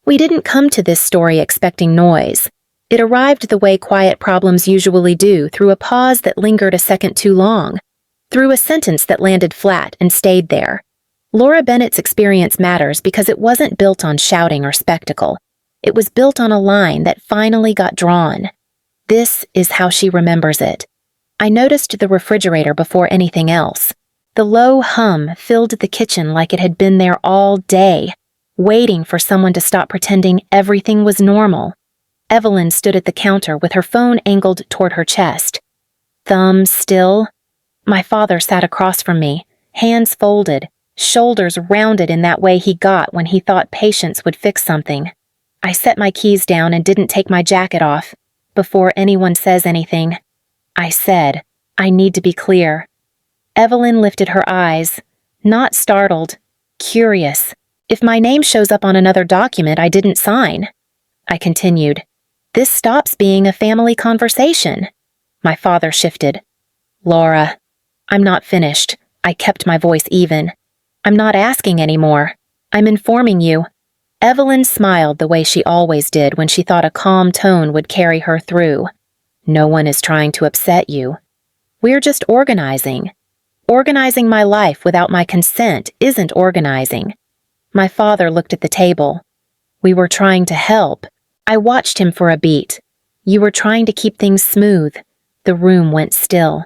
We didn't come to this story expecting noise. It arrived the way quiet problems usually do, through a pause that lingered a second too long, through a sentence that landed flat and stayed there. Laura Bennett's experience matters because it wasn't built on shouting or spectacle. It was built on a line that finally got drawn. This is how she remembers it. I noticed the refrigerator before anything else. The low hum filled the kitchen like it had been there all day, waiting for someone to stop pretending everything was normal. Evelyn stood at the counter with her phone angled toward her chest. Thumb still. My father sat across from me, hands folded, shoulders rounded in that way he got when he thought patience would fix something. I set my keys down and didn't take my jacket off. Before anyone says anything, I said, I need to be clear. Evelyn lifted her eyes, not startled, curious. If my name shows up on another document I didn't sign. I continued, this stops being a family conversation. My father shifted. Laura, I'm not finished. I kept my voice even. I'm not asking anymore. I'm informing you. Evelyn smiled the way she always did when she thought a calm tone would carry her through. No one is trying to upset you. We're just organizing. Organizing my life without my consent isn't organizing. My father looked at the table. We were trying to help. I watched him for a beat. You were trying to keep things smooth. The room went still.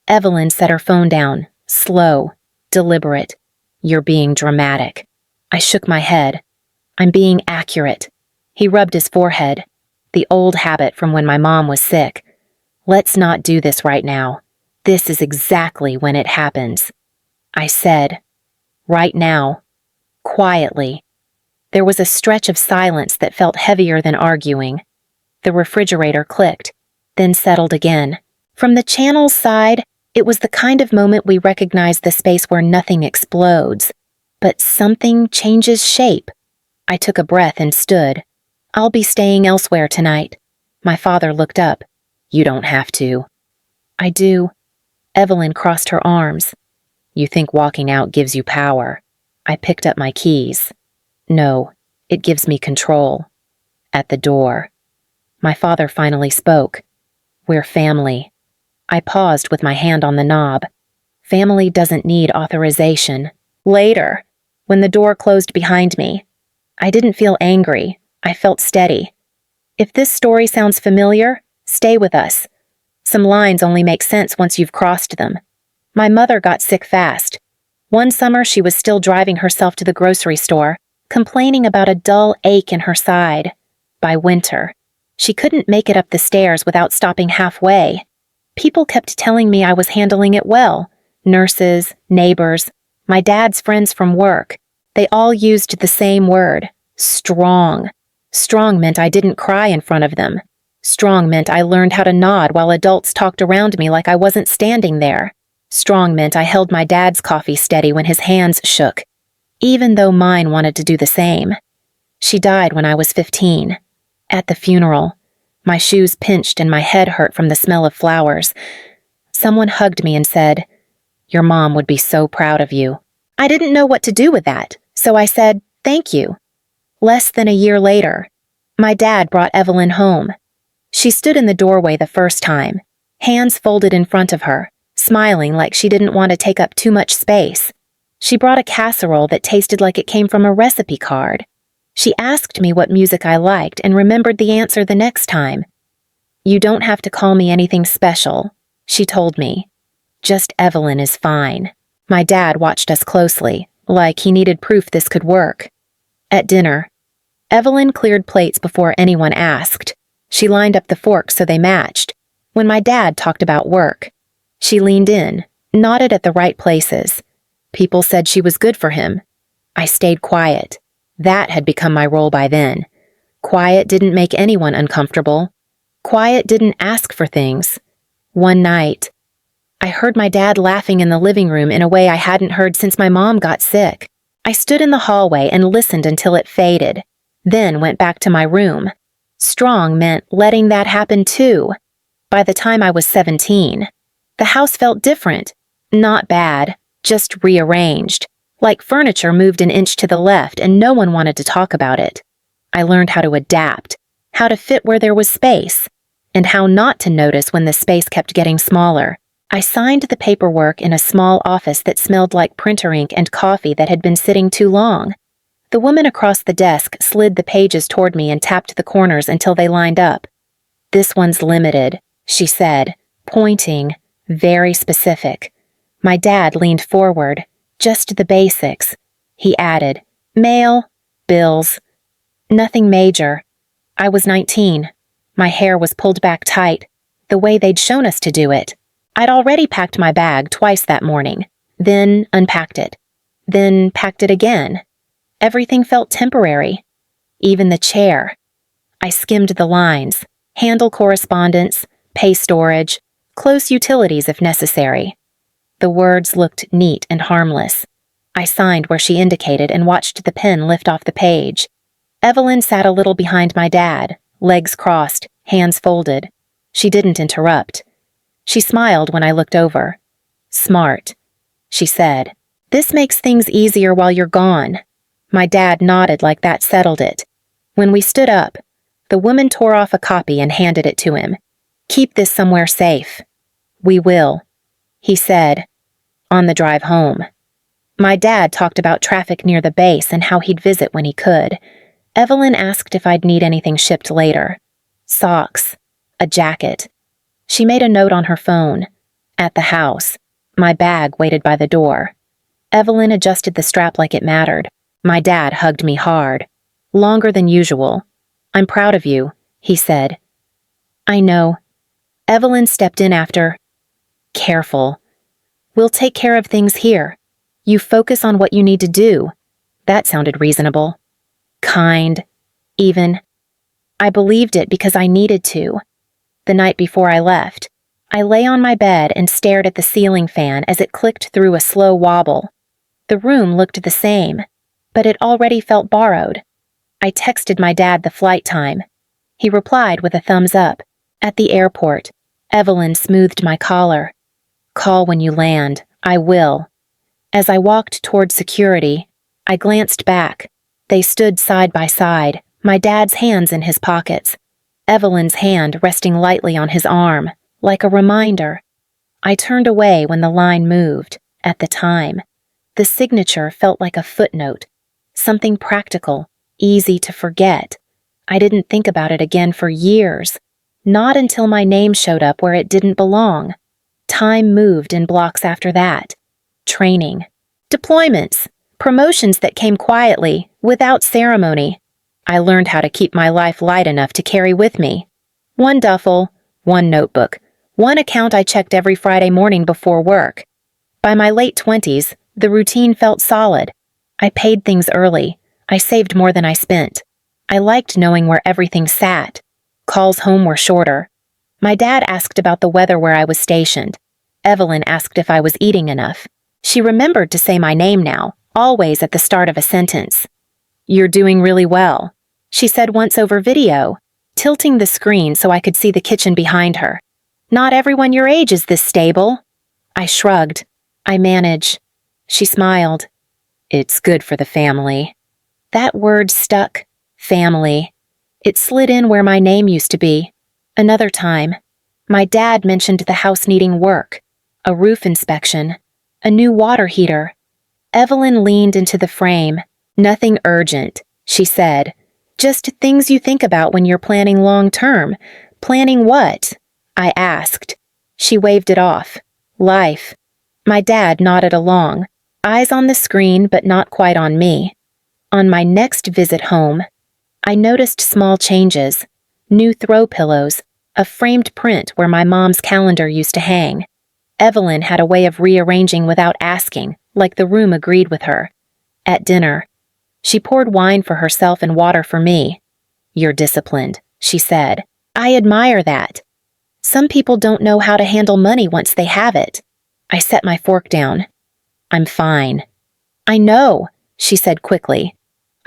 Evelyn set her phone down, slow, deliberate. You're being dramatic. I shook my head. I'm being accurate. He rubbed his forehead. The old habit from when my mom was sick. Let's not do this right now. This is exactly when it happens. I said, right now, quietly. There was a stretch of silence that felt heavier than arguing. The refrigerator clicked, then settled again. From the channel's side, it was the kind of moment we recognize the space where nothing explodes, but something changes shape. I took a breath and stood. I'll be staying elsewhere tonight. My father looked up. You don't have to. I do. Evelyn crossed her arms. You think walking out gives you power. I picked up my keys. No, it gives me control. At the door. My father finally spoke. We're family. I paused with my hand on the knob. Family doesn't need authorization. Later, when the door closed behind me, I didn't feel angry. I felt steady. If this story sounds familiar, stay with us. Some lines only make sense once you've crossed them. My mother got sick fast. One summer she was still driving herself to the grocery store, complaining about a dull ache in her side. By winter, she couldn't make it up the stairs without stopping halfway. People kept telling me I was handling it well. Nurses, neighbors, my dad's friends from work. They all used the same word, strong. Strong meant I didn't cry in front of them. Strong meant I learned how to nod while adults talked around me like I wasn't standing there. Strong meant I held my dad's coffee steady when his hands shook, even though mine wanted to do the same. She died when I was 15. At the funeral, my shoes pinched and my head hurt from the smell of flowers. Someone hugged me and said, "Your mom would be so proud of you." I didn't know what to do with that, so I said, "Thank you." Less than a year later, my dad brought Evelyn home. She stood in the doorway the first time, hands folded in front of her, smiling like she didn't want to take up too much space. She brought a casserole that tasted like it came from a recipe card. She asked me what music I liked and remembered the answer the next time. "You don't have to call me anything special," she told me. "Just Evelyn is fine." My dad watched us closely, like he needed proof this could work. At dinner, Evelyn cleared plates before anyone asked. She lined up the forks so they matched. When my dad talked about work, she leaned in, nodded at the right places. People said she was good for him. I stayed quiet. That had become my role by then. Quiet didn't make anyone uncomfortable. Quiet didn't ask for things. One night, I heard my dad laughing in the living room in a way I hadn't heard since my mom got sick. I stood in the hallway and listened until it faded, then went back to my room. Strong meant letting that happen too. By the time I was 17, the house felt different. Not bad, just rearranged. Like furniture moved an inch to the left and no one wanted to talk about it. I learned how to adapt, how to fit where there was space, and how not to notice when the space kept getting smaller. I signed the paperwork in a small office that smelled like printer ink and coffee that had been sitting too long. The woman across the desk slid the pages toward me and tapped the corners until they lined up. "This one's limited," she said, pointing, very specific. My dad leaned forward. "Just the basics," he added. "Mail, bills. Nothing major." I was 19. My hair was pulled back tight, the way they'd shown us to do it. I'd already packed my bag twice that morning, then unpacked it, then packed it again. Everything felt temporary, even the chair. I skimmed the lines: handle correspondence, pay storage, close utilities if necessary. The words looked neat and harmless. I signed where she indicated and watched the pen lift off the page. Evelyn sat a little behind my dad, legs crossed, hands folded. She didn't interrupt. She smiled when I looked over. "Smart," she said. "This makes things easier while you're gone." My dad nodded like that settled it. When we stood up, the woman tore off a copy and handed it to him. "Keep this somewhere safe." "We will," he said, on the drive home. My dad talked about traffic near the base and how he'd visit when he could. Evelyn asked if I'd need anything shipped later. Socks, a jacket. She made a note on her phone. "At the house." My bag waited by the door. Evelyn adjusted the strap like it mattered. My dad hugged me hard. Longer than usual. "I'm proud of you," he said. "I know." Evelyn stepped in after. "Careful. We'll take care of things here. You focus on what you need to do." That sounded reasonable. Kind. Even. I believed it because I needed to. The night before I left, I lay on my bed and stared at the ceiling fan as it clicked through a slow wobble. The room looked the same, but it already felt borrowed. I texted my dad the flight time. He replied with a thumbs up. At the airport, Evelyn smoothed my collar. "Call when you land. I will." As I walked toward security, I glanced back. They stood side by side, my dad's hands in his pockets, Evelyn's hand resting lightly on his arm, like a reminder. I turned away when the line moved, at the time. The signature felt like a footnote, something practical, easy to forget. I didn't think about it again for years, not until my name showed up where it didn't belong. Time moved in blocks after that. Training. Deployments. Promotions that came quietly, without ceremony. I learned how to keep my life light enough to carry with me. One duffel, one notebook, one account I checked every Friday morning before work. By my late 20s, the routine felt solid. I paid things early. I saved more than I spent. I liked knowing where everything sat. Calls home were shorter. My dad asked about the weather where I was stationed. Evelyn asked if I was eating enough. She remembered to say my name now, always at the start of a sentence. "You're doing really well," she said once over video, tilting the screen so I could see the kitchen behind her. "Not everyone your age is this stable." I shrugged. "I manage." She smiled. "It's good for the family." That word stuck. Family. It slid in where my name used to be. Another time, my dad mentioned the house needing work, a roof inspection, a new water heater. Evelyn leaned into the frame. "Nothing urgent," she said. "Just things you think about when you're planning long-term." "Planning what?" I asked. She waved it off. "Life." My dad nodded along, eyes on the screen but not quite on me. On my next visit home, I noticed small changes. New throw pillows, a framed print where my mom's calendar used to hang. Evelyn had a way of rearranging without asking, like the room agreed with her. At dinner, she poured wine for herself and water for me. "You're disciplined," she said. "I admire that. Some people don't know how to handle money once they have it." I set my fork down. "I'm fine." "I know," she said quickly.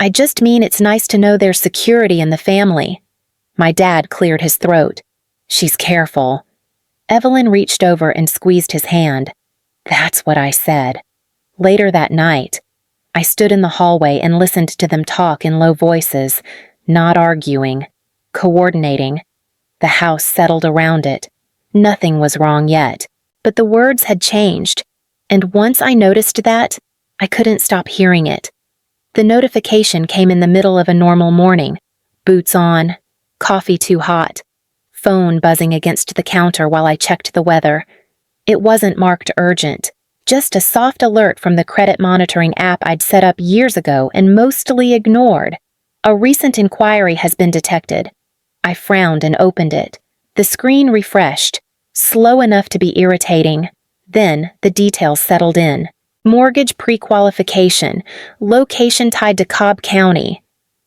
"I just mean it's nice to know there's security in the family." My dad cleared his throat. "She's careful." Evelyn reached over and squeezed his hand. That's what I said. Later that night, I stood in the hallway and listened to them talk in low voices. Not arguing. Coordinating. The house settled around it. Nothing was wrong yet, but the words had changed, and once I noticed that, I couldn't stop hearing it. The notification came in the middle of a normal morning. Boots on, coffee too hot, phone buzzing against the counter while I checked the weather. It wasn't marked urgent, just a soft alert from the credit monitoring app I'd set up years ago and mostly ignored. A recent inquiry has been detected. I frowned and opened it. The screen refreshed, slow enough to be irritating. Then the details settled in. Mortgage pre-qualification, location tied to Cobb County,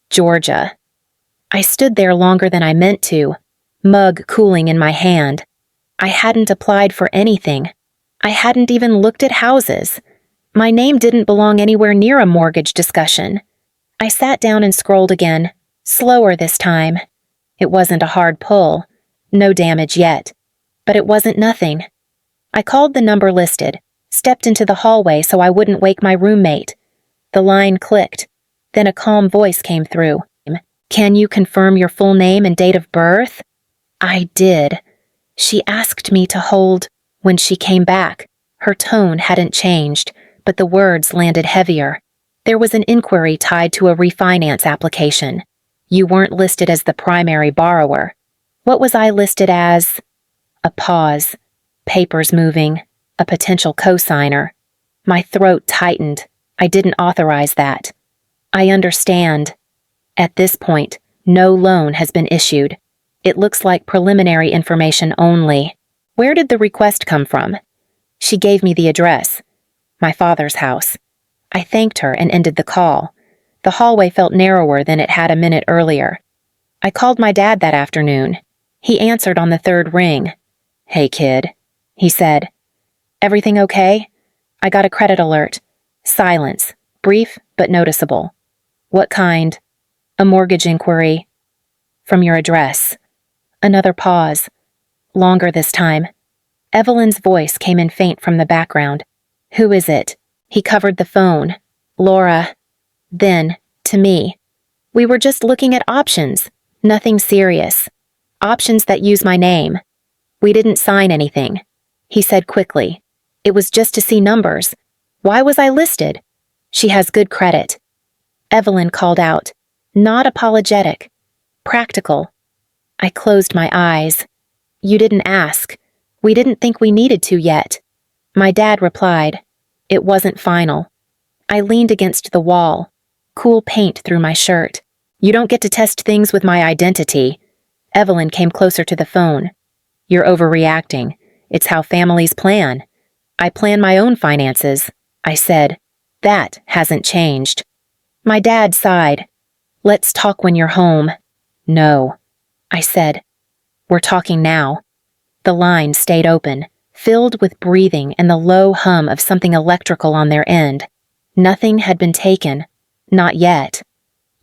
Georgia. I stood there longer than I meant to, mug cooling in my hand. I hadn't applied for anything. I hadn't even looked at houses. My name didn't belong anywhere near a mortgage discussion. I sat down and scrolled again, slower this time. It wasn't a hard pull. No damage yet. But it wasn't nothing. I called the number listed, stepped into the hallway so I wouldn't wake my roommate. The line clicked. Then a calm voice came through. "Can you confirm your full name and date of birth?" I did. She asked me to hold. When she came back, her tone hadn't changed, but the words landed heavier. There was an inquiry tied to a refinance application. You weren't listed as the primary borrower. What was I listed as? A pause. Papers moving. A potential co-signer. My throat tightened. I didn't authorize that. I understand. At this point, no loan has been issued. It looks like preliminary information only. Where did the request come from? She gave me the address. My father's house. I thanked her and ended the call. The hallway felt narrower than it had a minute earlier. I called my dad that afternoon. He answered on the third ring. "Hey, kid," he said. "Everything okay?" I got a credit alert. Silence, brief but noticeable. "What kind?" "A mortgage inquiry." "From your address." Another pause. Longer this time. Evelyn's voice came in faint from the background. "Who is it?" He covered the phone. "Laura." Then, to me. "We were just looking at options. Nothing serious. Options that use my name. We didn't sign anything," he said quickly. "It was just to see numbers. Why was I listed?" "She has good credit." Evelyn called out. Not apologetic. Practical. I closed my eyes. "You didn't ask. We didn't think we needed to yet." My dad replied. It wasn't final. I leaned against the wall. Cool paint through my shirt. "You don't get to test things with my identity." Evelyn came closer to the phone. "You're overreacting. It's how families plan." "I plan my own finances," I said. "That hasn't changed." My dad sighed. "Let's talk when you're home." "No," I said. "We're talking now." The line stayed open, filled with breathing and the low hum of something electrical on their end. Nothing had been taken. Not yet.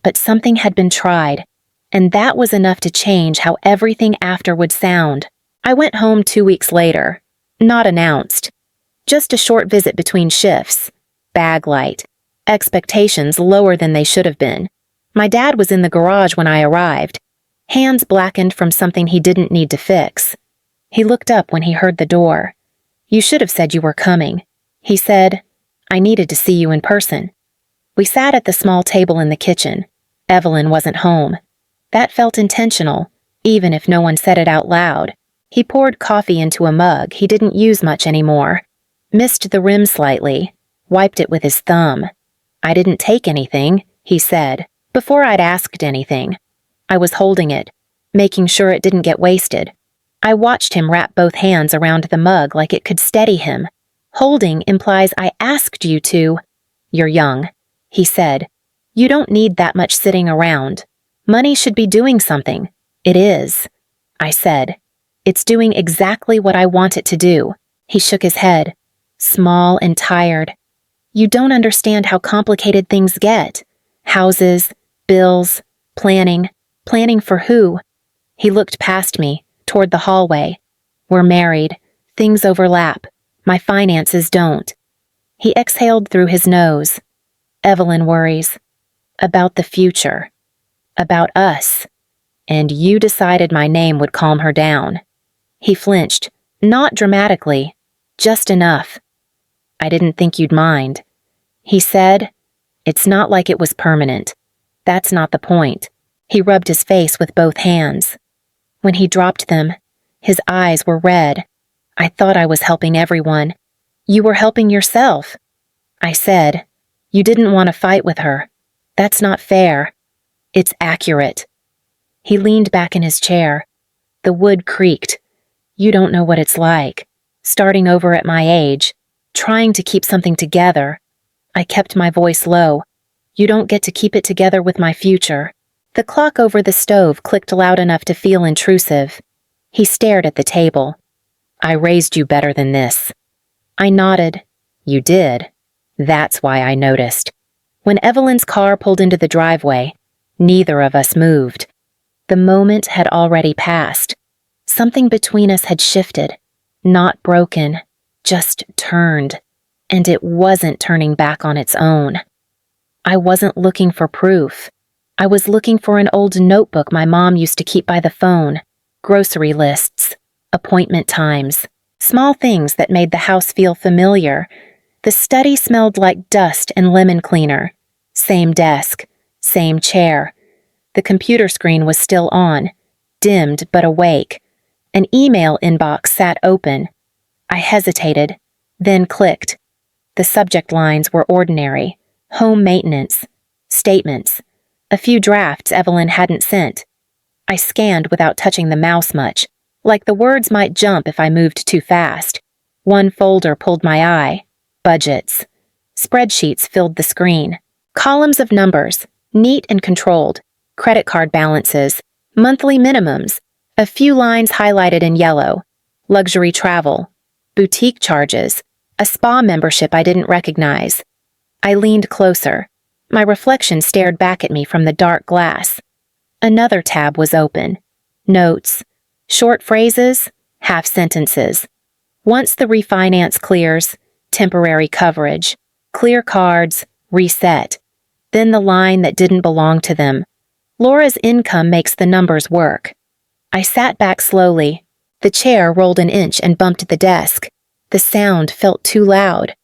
But something had been tried, and that was enough to change how everything after would sound. I went home 2 weeks later. Not announced. Just a short visit between shifts. Bag light. Expectations lower than they should have been. My dad was in the garage when I arrived. Hands blackened from something he didn't need to fix. He looked up when he heard the door. "You should have said you were coming," he said. "I needed to see you in person." We sat at the small table in the kitchen. Evelyn wasn't home. That felt intentional, even if no one said it out loud. He poured coffee into a mug he didn't use much anymore. Missed the rim slightly. Wiped it with his thumb. "I didn't take anything," he said, before I'd asked anything. I was holding it, making sure it didn't get wasted. I watched him wrap both hands around the mug like it could steady him. Holding implies I asked you to. "You're young," he said. "You don't need that much sitting around. Money should be doing something." "It is," I said. "It's doing exactly what I want it to do." He shook his head, small and tired. "You don't understand how complicated things get. Houses, bills, planning. Planning for who?" He looked past me, toward the hallway. "We're married. Things overlap. My finances don't." He exhaled through his nose. "Evelyn worries. About the future. About us. And you decided my name would calm her down. He flinched, not dramatically, just enough. I didn't think you'd mind. He said, it's not like it was permanent. That's not the point. He rubbed his face with both hands. When he dropped them, his eyes were red. I thought I was helping everyone. You were helping yourself. I said, you didn't want to fight with her. That's not fair. It's accurate. He leaned back in his chair. The wood creaked. You don't know what it's like. Starting over at my age. Trying to keep something together. I kept my voice low. You don't get to keep it together with my future. The clock over the stove clicked loud enough to feel intrusive. He stared at the table. I raised you better than this. I nodded. You did. That's why I noticed. When Evelyn's car pulled into the driveway, neither of us moved. The moment had already passed. Something between us had shifted. Not broken, just turned. And it wasn't turning back on its own. I wasn't looking for proof. I was looking for an old notebook my mom used to keep by the phone. Grocery lists, appointment times, small things that made the house feel familiar. The study smelled like dust and lemon cleaner. Same desk, same chair. The computer screen was still on, dimmed but awake. An email inbox sat open. I hesitated, then clicked. The subject lines were ordinary. Home maintenance. Statements. A few drafts Evelyn hadn't sent. I scanned without touching the mouse much, like the words might jump if I moved too fast. One folder pulled my eye. Budgets. Spreadsheets filled the screen. Columns of numbers, neat and controlled. Credit card balances. Monthly minimums. A few lines highlighted in yellow. Luxury travel. Boutique charges. A spa membership I didn't recognize. I leaned closer. My reflection stared back at me from the dark glass. Another tab was open. Notes. Short phrases, half sentences. Once the refinance clears, temporary coverage. Clear cards, reset. Then the line that didn't belong to them. Laura's income makes the numbers work. I sat back slowly. The chair rolled an inch and bumped the desk. The sound felt too loud.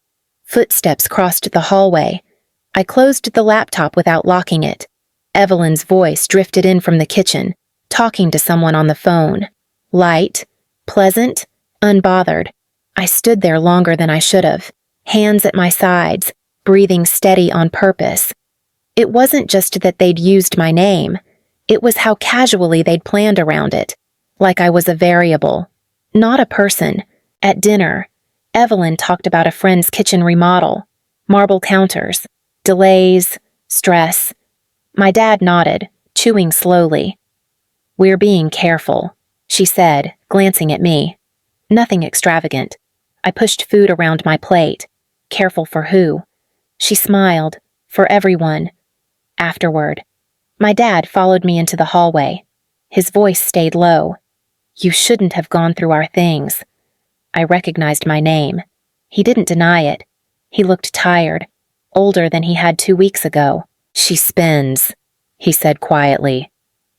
Footsteps crossed the hallway. I closed the laptop without locking it. Evelyn's voice drifted in from the kitchen, talking to someone on the phone. Light, pleasant, unbothered. I stood there longer than I should have, hands at my sides, breathing steady on purpose. It wasn't just that they'd used my name. It was how casually they'd planned around it, like I was a variable, not a person. At dinner, Evelyn talked about a friend's kitchen remodel, marble counters, delays, stress. My dad nodded, chewing slowly. We're being careful, she said, glancing at me. Nothing extravagant. I pushed food around my plate. Careful for who? She smiled. For everyone. Afterward, my dad followed me into the hallway. His voice stayed low. You shouldn't have gone through our things. I recognized my name. He didn't deny it. He looked tired, older than he had 2 weeks ago. She spins, he said quietly.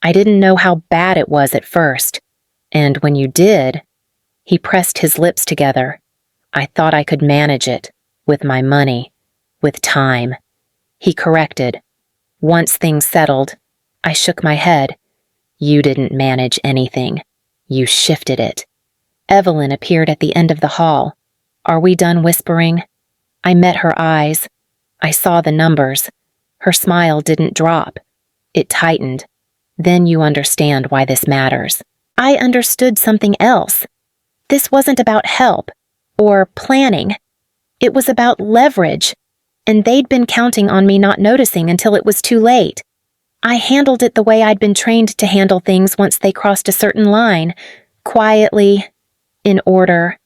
I didn't know how bad it was at first. And when you did, he pressed his lips together. I thought I could manage it, with my money, with time. He corrected. Once things settled, I shook my head. You didn't manage anything. You shifted it. Evelyn appeared at the end of the hall. Are we done whispering? I met her eyes. I saw the numbers. Her smile didn't drop. It tightened. Then you understand why this matters. I understood something else. This wasn't about help or planning. It was about leverage, and they'd been counting on me not noticing until it was too late. I handled it the way I'd been trained to handle things once they crossed a certain line, quietly, in order.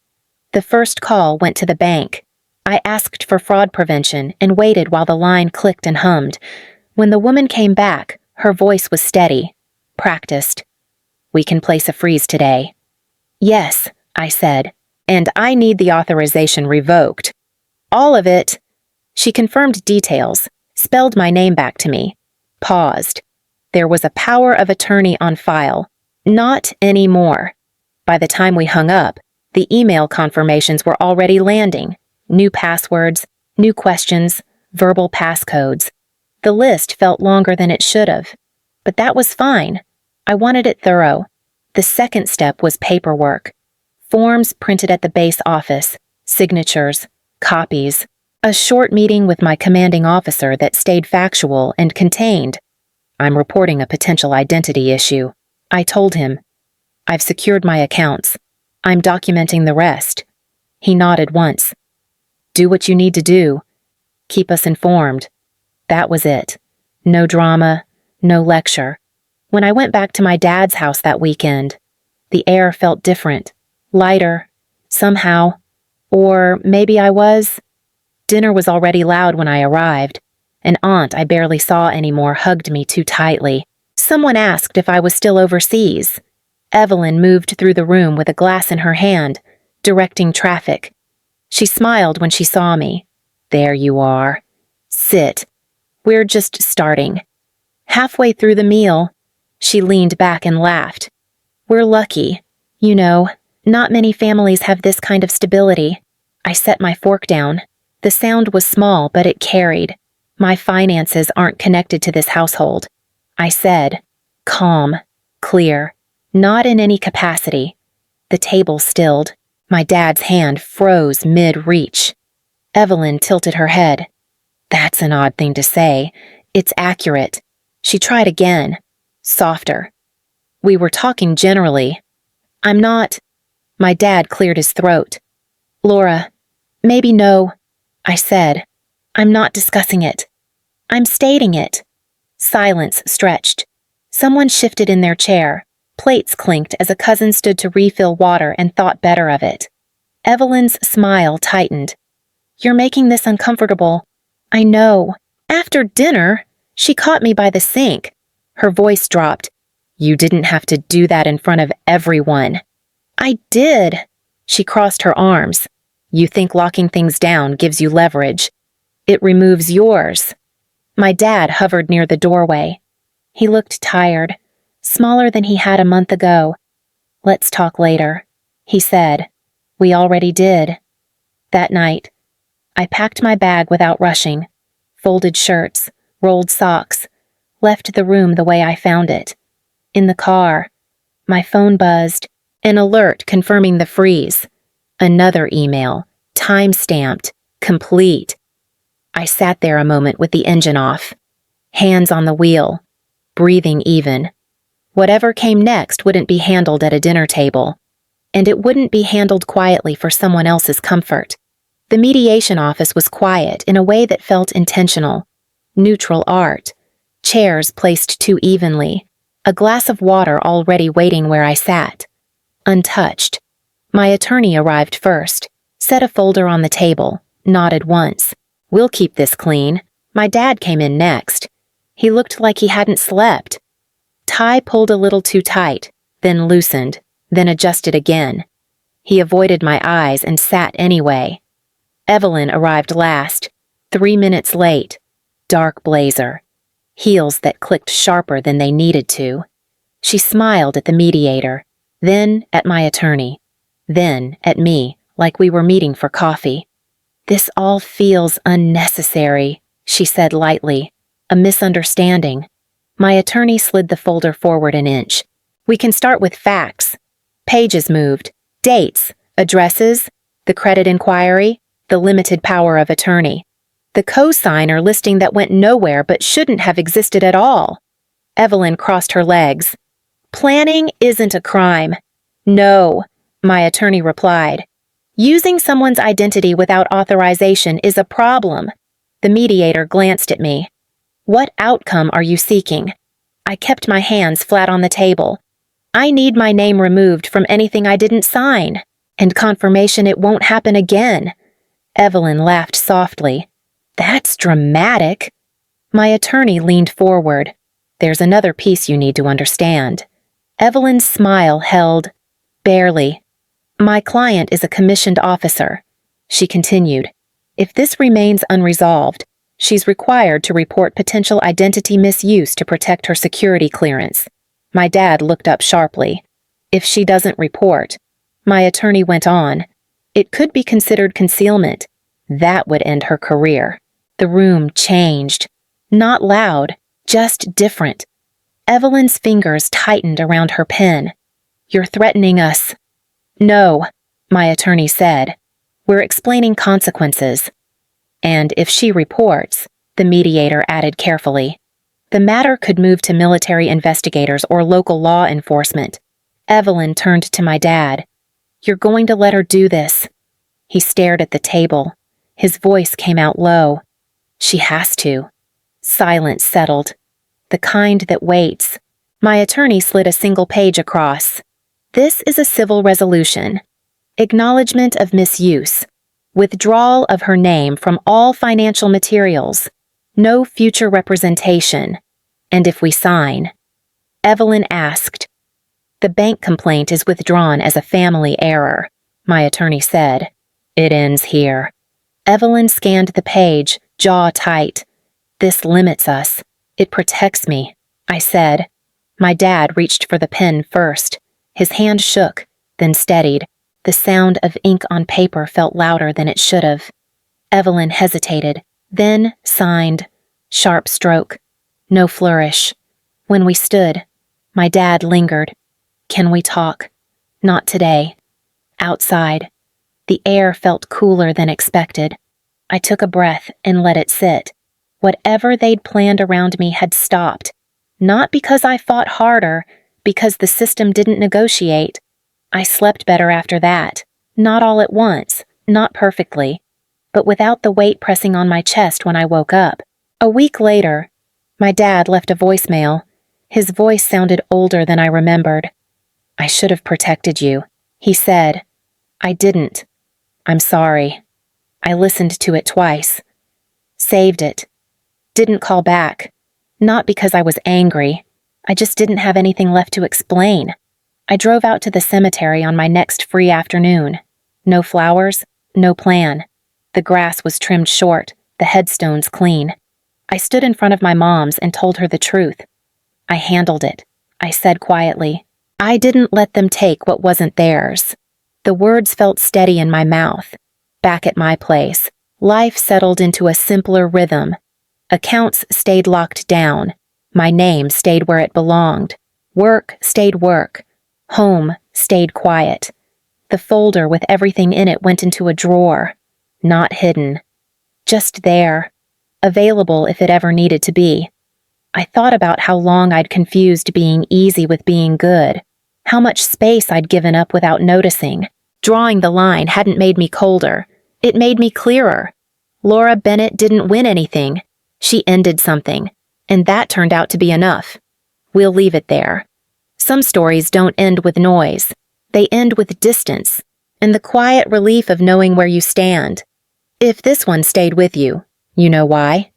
The first call went to the bank. I asked for fraud prevention and waited while the line clicked and hummed. When the woman came back, her voice was steady, practiced. We can place a freeze today. Yes, I said, and I need the authorization revoked. All of it. She confirmed details, spelled my name back to me, paused. There was a power of attorney on file. Not anymore. By the time we hung up, the email confirmations were already landing. New passwords, new questions, verbal passcodes. The list felt longer than it should have. But that was fine. I wanted it thorough. The second step was paperwork. Forms printed at the base office, signatures, copies. A short meeting with my commanding officer that stayed factual and contained. I'm reporting a potential identity issue. I told him. I've secured my accounts. I'm documenting the rest. He nodded once. Do what you need to do. Keep us informed. That was it. No drama, no lecture. When I went back to my dad's house that weekend, the air felt different, lighter, somehow. Or maybe I was. Dinner was already loud when I arrived. An aunt I barely saw anymore hugged me too tightly. Someone asked if I was still overseas. Evelyn moved through the room with a glass in her hand, directing traffic. She smiled when she saw me. There you are. Sit. We're just starting. Halfway through the meal, she leaned back and laughed. We're lucky. You know, not many families have this kind of stability. I set my fork down. The sound was small, but it carried. My finances aren't connected to this household. I said, calm, clear, not in any capacity. The table stilled. My dad's hand froze mid-reach. Evelyn tilted her head. That's an odd thing to say. It's accurate. She tried again, softer. We were talking generally. I'm not. My dad cleared his throat. Laura, maybe no. I said, I'm not discussing it. I'm stating it. Silence stretched. Someone shifted in their chair. Plates clinked as a cousin stood to refill water and thought better of it. Evelyn's smile tightened. You're making this uncomfortable. I know. After dinner, she caught me by the sink. Her voice dropped. You didn't have to do that in front of everyone. I did. She crossed her arms. You think locking things down gives you leverage. It removes yours. My dad hovered near the doorway. He looked tired, smaller than he had a month ago. Let's talk later, he said. We already did. That night, I packed my bag without rushing, folded shirts, rolled socks, left the room the way I found it. In the car, my phone buzzed, an alert confirming the freeze. Another email, time-stamped, complete. I sat there a moment with the engine off, hands on the wheel, breathing even. Whatever came next wouldn't be handled at a dinner table, and it wouldn't be handled quietly for someone else's comfort. The mediation office was quiet in a way that felt intentional. Neutral art, chairs placed too evenly, a glass of water already waiting where I sat. Untouched. My attorney arrived first, set a folder on the table, nodded once. We'll keep this clean. My dad came in next. He looked like he hadn't slept. Tie pulled a little too tight, then loosened, then adjusted again. He avoided my eyes and sat anyway. Evelyn arrived last, 3 minutes late. Dark blazer. Heels that clicked sharper than they needed to. She smiled at the mediator, then at my attorney, then at me, like we were meeting for coffee. This all feels unnecessary, she said lightly. A misunderstanding. My attorney slid the folder forward an inch. We can start with facts. Pages moved. Dates, addresses, the credit inquiry, the limited power of attorney. The co-signer listing that went nowhere but shouldn't have existed at all. Evelyn crossed her legs. Planning isn't a crime. No, my attorney replied. Using someone's identity without authorization is a problem. The mediator glanced at me. What outcome are you seeking? I kept my hands flat on the table. I need my name removed from anything I didn't sign, and confirmation it won't happen again. Evelyn laughed softly. That's dramatic. My attorney leaned forward. There's another piece you need to understand. Evelyn's smile held, barely. My client is a commissioned officer. She continued. If this remains unresolved, She's required to report potential identity misuse to protect her security clearance. My dad looked up sharply. If she doesn't report, my attorney went on, it could be considered concealment. That would end her career. The room changed. Not loud, just different. Evelyn's fingers tightened around her pen. You're threatening us. No, my attorney said. We're explaining consequences. And if she reports, the mediator added carefully, the matter could move to military investigators or local law enforcement. Evelyn turned to my dad. You're going to let her do this? He stared at the table. His voice came out low. She has to. Silence settled. The kind that waits. My attorney slid a single page across. This is a civil resolution. Acknowledgement of misuse. Withdrawal of her name from all financial materials. No future representation. And if we sign? Evelyn asked. The bank complaint is withdrawn as a family error, my attorney said. It ends here. Evelyn scanned the page, jaw tight. This limits us. It protects me, I said. My dad reached for the pen first. His hand shook, then steadied. The sound of ink on paper felt louder than it should have. Evelyn hesitated, then signed. Sharp stroke. No flourish. When we stood, my dad lingered. Can we talk? Not today. Outside. The air felt cooler than expected. I took a breath and let it sit. Whatever they'd planned around me had stopped. Not because I fought harder, because the system didn't negotiate. I slept better after that. Not all at once, not perfectly, but without the weight pressing on my chest when I woke up. A week later, my dad left a voicemail. His voice sounded older than I remembered. I should have protected you, he said. I didn't. I'm sorry. I listened to it twice. Saved it. Didn't call back. Not because I was angry. I just didn't have anything left to explain. I drove out to the cemetery on my next free afternoon. No flowers, no plan. The grass was trimmed short, the headstones clean. I stood in front of my mom's and told her the truth. I handled it, I said quietly. I didn't let them take what wasn't theirs. The words felt steady in my mouth. Back at my place, life settled into a simpler rhythm. Accounts stayed locked down. My name stayed where it belonged. Work stayed work. Home stayed quiet. The folder with everything in it went into a drawer. Not hidden. Just there. Available if it ever needed to be. I thought about how long I'd confused being easy with being good. How much space I'd given up without noticing. Drawing the line hadn't made me colder. It made me clearer. Laura Bennett didn't win anything. She ended something. And that turned out to be enough. We'll leave it there. Some stories don't end with noise. They end with distance, and the quiet relief of knowing where you stand. If this one stayed with you, you know why?